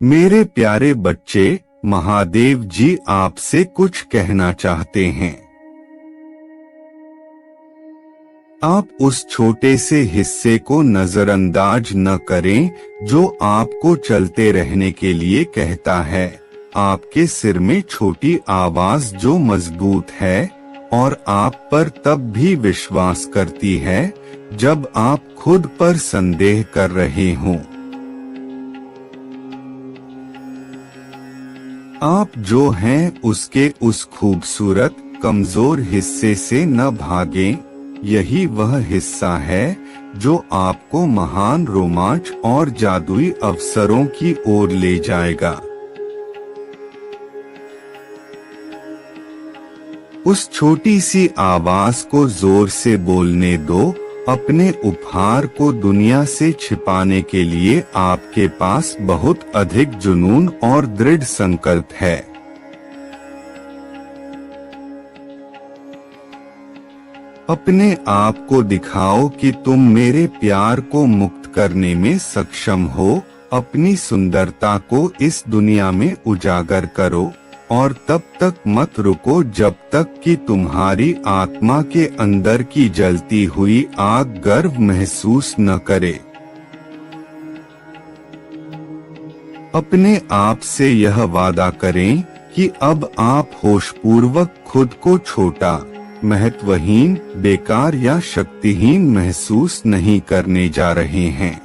मेरे प्यारे बच्चे, महादेव जी आपसे कुछ कहना चाहते हैं। आप उस छोटे से हिस्से को नजरअंदाज न करें जो आपको चलते रहने के लिए कहता है। आपके सिर में छोटी आवाज जो मजबूत है और आप पर तब भी विश्वास करती है जब आप खुद पर संदेह कर रहे हों। आप जो हैं उसके उस खूबसूरत कमजोर हिस्से से न भागें। यही वह हिस्सा है जो आपको महान रोमांच और जादुई अवसरों की ओर ले जाएगा। उस छोटी सी आवाज को जोर से बोलने दो। अपने उपहार को दुनिया से छिपाने के लिए आपके पास बहुत अधिक जुनून और दृढ़ संकल्प है। अपने आप को दिखाओ कि तुम मेरे प्यार को मुक्त करने में सक्षम हो। अपनी सुंदरता को इस दुनिया में उजागर करो और तब तक मत रुको जब तक कि तुम्हारी आत्मा के अंदर की जलती हुई आग गर्व महसूस न करे। अपने आप से यह वादा करें कि अब आप होशपूर्वक खुद को छोटा, महत्वहीन, बेकार या शक्तिहीन महसूस नहीं करने जा रहे हैं।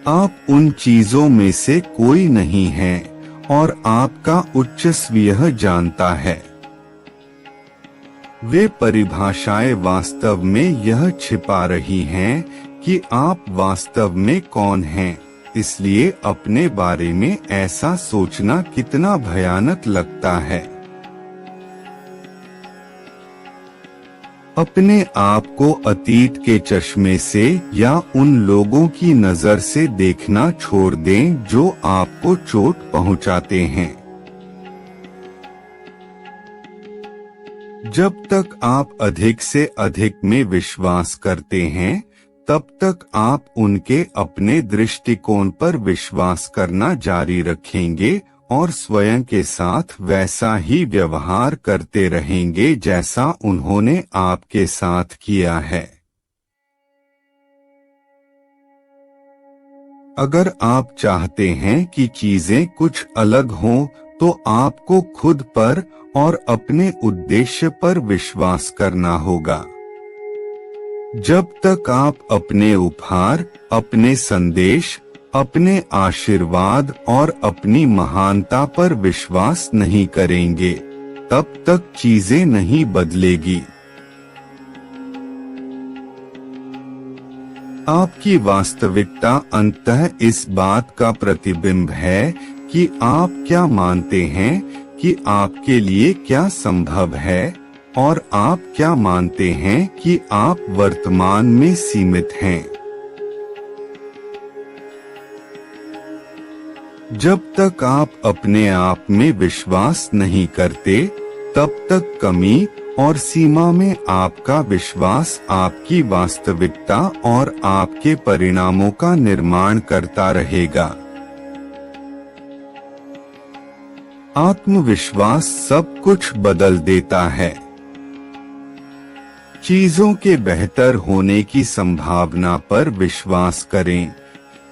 आप उन चीजों में से कोई नहीं है और आपका उच्च स्वीय जानता है। वे परिभाषाएं वास्तव में यह छिपा रही हैं कि आप वास्तव में कौन हैं। इसलिए अपने बारे में ऐसा सोचना कितना भयानक लगता है। अपने आप को अतीत के चश्मे से या उन लोगों की नजर से देखना छोड़ दें जो आपको चोट पहुंचाते हैं। जब तक आप अधिक से अधिक में विश्वास करते हैं तब तक आप उनके अपने दृष्टिकोण पर विश्वास करना जारी रखेंगे और स्वयं के साथ वैसा ही व्यवहार करते रहेंगे जैसा उन्होंने आपके साथ किया है। अगर आप चाहते हैं कि चीजें कुछ अलग हों तो आपको खुद पर और अपने उद्देश्य पर विश्वास करना होगा। जब तक आप अपने उपहार, अपने संदेश, अपने आशीर्वाद और अपनी महानता पर विश्वास नहीं करेंगे तब तक चीजें नहीं बदलेगी। आपकी वास्तविकता अंततः इस बात का प्रतिबिंब है कि आप क्या मानते हैं कि आपके लिए क्या संभव है और आप क्या मानते हैं कि आप वर्तमान में सीमित हैं। जब तक आप अपने आप में विश्वास नहीं करते तब तक कमी और सीमा में आपका विश्वास आपकी वास्तविकता और आपके परिणामों का निर्माण करता रहेगा। आत्मविश्वास सब कुछ बदल देता है। चीजों के बेहतर होने की संभावना पर विश्वास करें।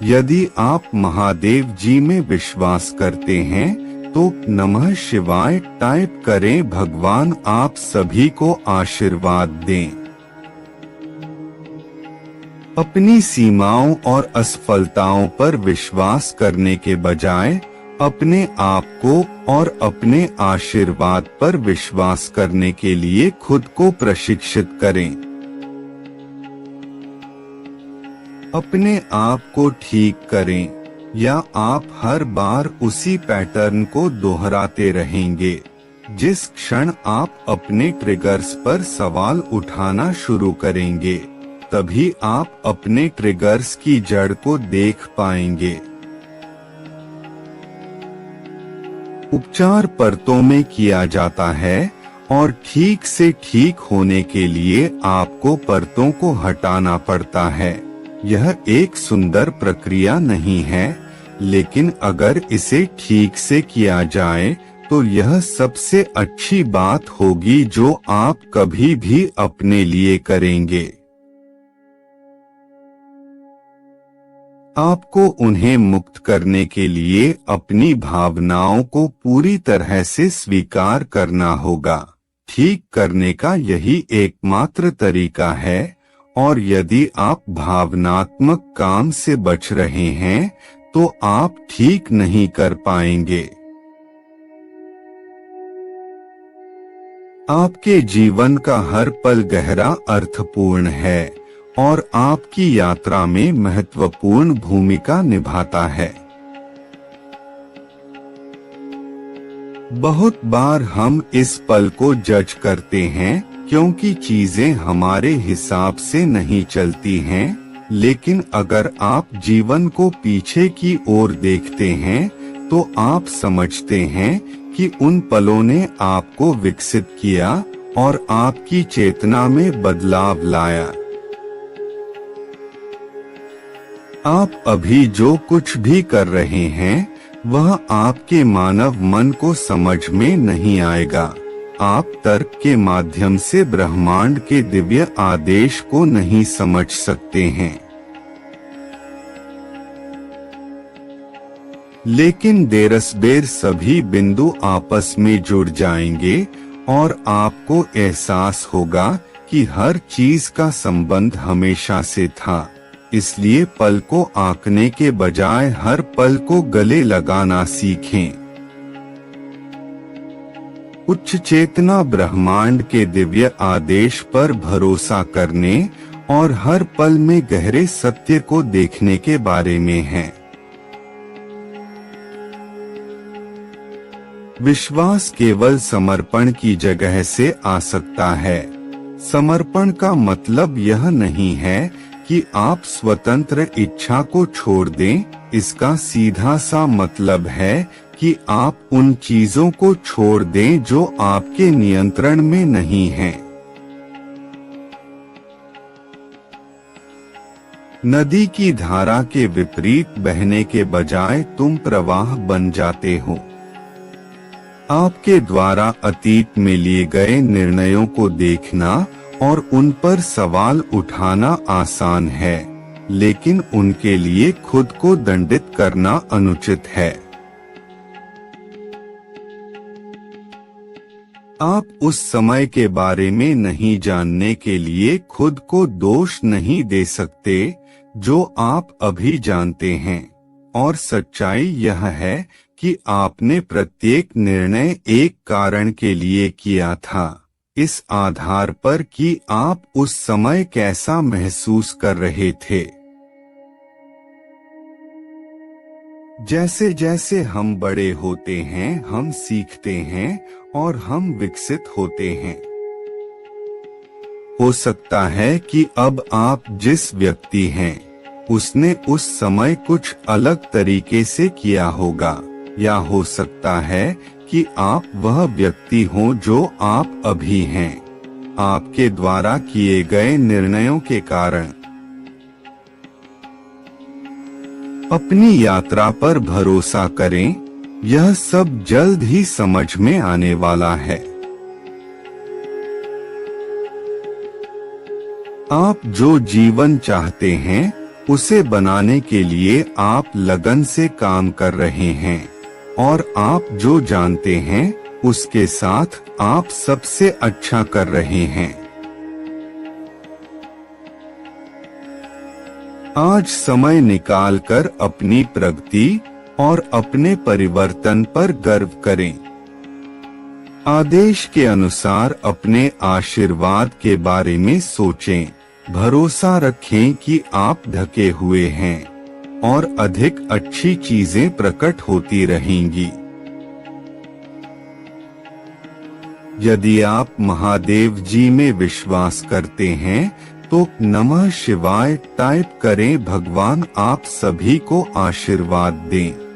यदि आप महादेव जी में विश्वास करते हैं तो नमः शिवाय टाइप करें। भगवान आप सभी को आशीर्वाद दें। अपनी सीमाओं और असफलताओं पर विश्वास करने के बजाय अपने आप को और अपने आशीर्वाद पर विश्वास करने के लिए खुद को प्रशिक्षित करें। अपने आप को ठीक करें या आप हर बार उसी पैटर्न को दोहराते रहेंगे। जिस क्षण आप अपने ट्रिगर्स पर सवाल उठाना शुरू करेंगे तभी आप अपने ट्रिगर्स की जड़ को देख पाएंगे। उपचार परतों में किया जाता है और ठीक से ठीक होने के लिए आपको परतों को हटाना पड़ता है। यह एक सुंदर प्रक्रिया नहीं है, लेकिन अगर इसे ठीक से किया जाए तो यह सबसे अच्छी बात होगी जो आप कभी भी अपने लिए करेंगे। आपको उन्हें मुक्त करने के लिए अपनी भावनाओं को पूरी तरह से स्वीकार करना होगा। ठीक करने का यही एकमात्र तरीका है, और यदि आप भावनात्मक काम से बच रहे हैं तो आप ठीक नहीं कर पाएंगे। आपके जीवन का हर पल गहरा अर्थपूर्ण है और आपकी यात्रा में महत्वपूर्ण भूमिका निभाता है। बहुत बार हम इस पल को जज करते हैं क्योंकि चीजें हमारे हिसाब से नहीं चलती हैं, लेकिन अगर आप जीवन को पीछे की ओर देखते हैं तो आप समझते हैं कि उन पलों ने आपको विकसित किया और आपकी चेतना में बदलाव लाया। आप अभी जो कुछ भी कर रहे हैं वह आपके मानव मन को समझ में नहीं आएगा। आप तर्क के माध्यम से ब्रह्मांड के दिव्य आदेश को नहीं समझ सकते हैं। लेकिन देरसबेर सभी बिंदु आपस में जुड़ जाएंगे और आपको एहसास होगा कि हर चीज का संबंध हमेशा से था। इसलिए पल को आंकने के बजाय हर पल को गले लगाना सीखें। उच्च चेतना ब्रह्मांड के दिव्य आदेश पर भरोसा करने और हर पल में गहरे सत्य को देखने के बारे में है। विश्वास केवल समर्पण की जगह से आ सकता है। समर्पण का मतलब यह नहीं है कि आप स्वतंत्र इच्छा को छोड़ दें। इसका सीधा सा मतलब है कि आप उन चीजों को छोड़ दें जो आपके नियंत्रण में नहीं हैं। नदी की धारा के विपरीत बहने के बजाय तुम प्रवाह बन जाते हो। आपके द्वारा अतीत में लिए गए निर्णयों को देखना और उन पर सवाल उठाना आसान है, लेकिन उनके लिए खुद को दंडित करना अनुचित है। आप उस समय के बारे में नहीं जानने के लिए खुद को दोष नहीं दे सकते जो आप अभी जानते हैं, और सच्चाई यह है कि आपने प्रत्येक निर्णय एक कारण के लिए किया था, इस आधार पर कि आप उस समय कैसा महसूस कर रहे थे। जैसे जैसे हम बड़े होते हैं हम सीखते हैं और हम विकसित होते हैं। हो सकता है कि अब आप जिस व्यक्ति हैं उसने उस समय कुछ अलग तरीके से किया होगा, या हो सकता है कि आप वह व्यक्ति हो जो आप अभी हैं, आपके द्वारा किए गए निर्णयों के कारण। अपनी यात्रा पर भरोसा करें, यह सब जल्द ही समझ में आने वाला है। आप जो जीवन चाहते हैं उसे बनाने के लिए आप लगन से काम कर रहे हैं, और आप जो जानते हैं उसके साथ आप सबसे अच्छा कर रहे हैं। आज समय निकालकर अपनी प्रगति और अपने परिवर्तन पर गर्व करें। आदेश के अनुसार अपने आशीर्वाद के बारे में सोचें। भरोसा रखें कि आप ढके हुए हैं और अधिक अच्छी चीजें प्रकट होती रहेंगी। यदि आप महादेव जी में विश्वास करते हैं तो नमः शिवाय टाइप करें। भगवान आप सभी को आशीर्वाद दें।